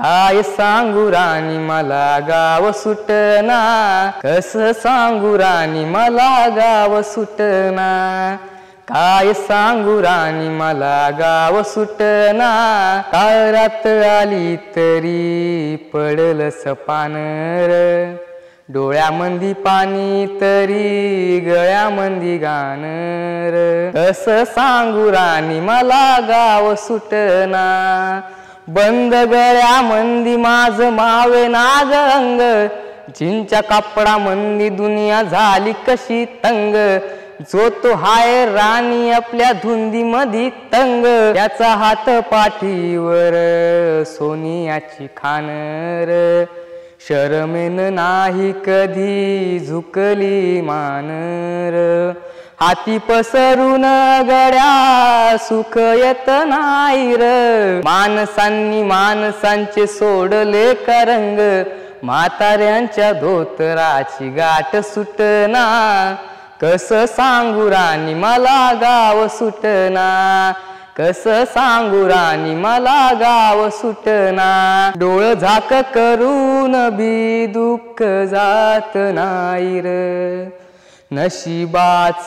काय सांगू राणी मला गाव सुटना, कस सांगू राणी मला गाव सुटना। काय सांगू राणी मला गाव सुटना, काळ रात आली तरी पडलंस पानर। डोळ्यामंदी पाणी तरी गळ्यामंदी गाणर। कस सांगू राणी मला गाव सुटना, बंद गळ्यामंदी माझ मावे नाग अंग। जिंच्या कापडामंदी दुनिया झाली कशी तंग। जो तो हाय राणी आपल्या धुंदीमधी तंग, त्याचा हात पाठीवर सोनियाची खानर। शरमेन नाही कधी झुकली मानर, हाती पसरून गड्या सुख येत नाही र। माणसांनी माणसांचे सोडले करंग, म्हाताऱ्यांच्या धोतराची गाठ सुटना। कस सांगू राणी मला गाव सुटना, कस सांगू राणी मला गाव सुटना। डोळ झाक करून भी दुःख जात नाही र, नशिबाच